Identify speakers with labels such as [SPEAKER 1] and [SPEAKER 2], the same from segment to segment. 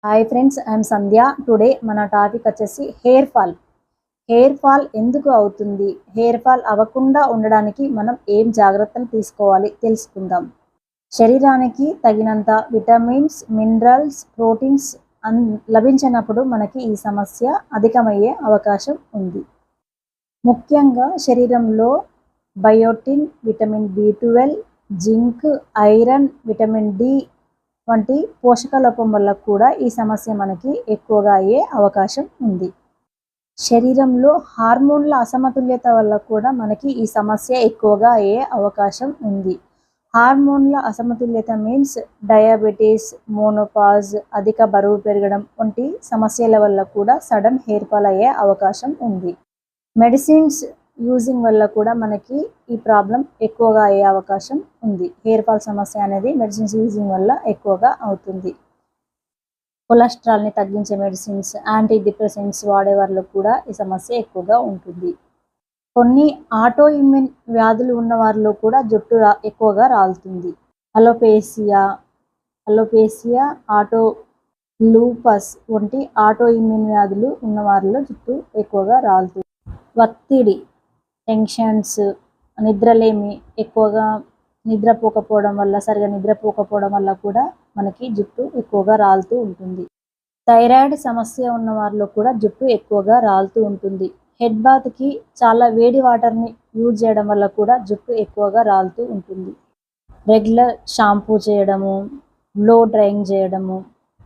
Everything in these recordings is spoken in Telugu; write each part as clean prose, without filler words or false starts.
[SPEAKER 1] Hi friends, I'm Sandhya. Today మన టాపిక్ వచ్చేసి హెయిర్ ఫాల్. హెయిర్ ఫాల్ ఎందుకు అవుతుంది? హెయిర్ ఫాల్ అవ్వకుండా ఉండడానికి మనం ఏం జాగ్రత్తలు తీసుకోవాలి తెలుసుకుందాం. శరీరానికి తగినంత విటమిన్స్, మినరల్స్, ప్రోటీన్స్ లభించినప్పుడు మనకి ఈ సమస్య అధికమయ్యే అవకాశం ఉంది. ముఖ్యంగా శరీరంలో biotin, vitamin B12, zinc, iron, vitamin D వంటి పోషక లోపం వల్ల కూడా ఈ సమస్య మనకి ఎక్కువగా అయ్యే అవకాశం ఉంది. శరీరంలో హార్మోన్ల అసమతుల్యత వల్ల కూడా మనకి ఈ సమస్య ఎక్కువగా అయ్యే అవకాశం ఉంది. హార్మోన్ల అసమతుల్యత మీన్స్ డయాబెటీస్, మోనోపాజ్, అధిక బరువు పెరగడం వంటి సమస్యల వల్ల కూడా సడన్ హెయిర్ ఫాల్ అయ్యే అవకాశం ఉంది. మెడిసిన్స్ యూజింగ్ వల్ల కూడా మనకి ఈ ప్రాబ్లం ఎక్కువగా అయ్యే అవకాశం ఉంది. హెయిర్ ఫాల్ సమస్య అనేది మెడిసిన్స్ యూజింగ్ వల్ల ఎక్కువగా అవుతుంది. కొలెస్ట్రాల్ని తగ్గించే మెడిసిన్స్, యాంటీ డిప్రెసెంట్స్ వాడే వాళ్ళు కూడా ఈ సమస్య ఎక్కువగా ఉంటుంది. కొన్ని ఆటో ఇమ్యూన్ వ్యాధులు ఉన్న వారిలో కూడా జుట్టు ఎక్కువగా రాలుతుంది. అలోపేసియా, ఆటో లూపస్ వంటి ఆటో ఇమ్యూన్ వ్యాధులు ఉన్న వారిలో జుట్టు ఎక్కువగా రాలుతుంది. ఒత్తిడి, టెన్షన్స్, నిద్రలేమి, ఎక్కువగా సరిగా నిద్రపోకపోవడం వల్ల కూడా మనకి జుట్టు ఎక్కువగా రాలుతూ ఉంటుంది. థైరాయిడ్ సమస్య ఉన్న వారిలో కూడా జుట్టు ఎక్కువగా రాలుతూ ఉంటుంది. హెడ్ బాత్కి చాలా వేడి వాటర్ని యూజ్ చేయడం వల్ల కూడా జుట్టు ఎక్కువగా రాలుతూ ఉంటుంది. రెగ్యులర్ షాంపూ చేయడము, బ్లో డ్రైయింగ్ చేయడము,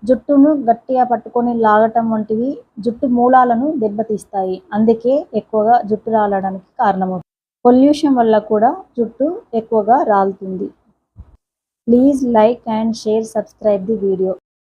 [SPEAKER 1] జుట్టును గట్టిగా పట్టుకొని లాగటం వంటివి జుట్టు మూలాలను దెబ్బతీస్తాయి. అందుకే ఎక్కువగా జుట్టు రాలడానికి కారణమవుతుంది. పొల్యూషన్ వల్ల కూడా జుట్టు ఎక్కువగా రాలుతుంది. Please like and share, subscribe the video.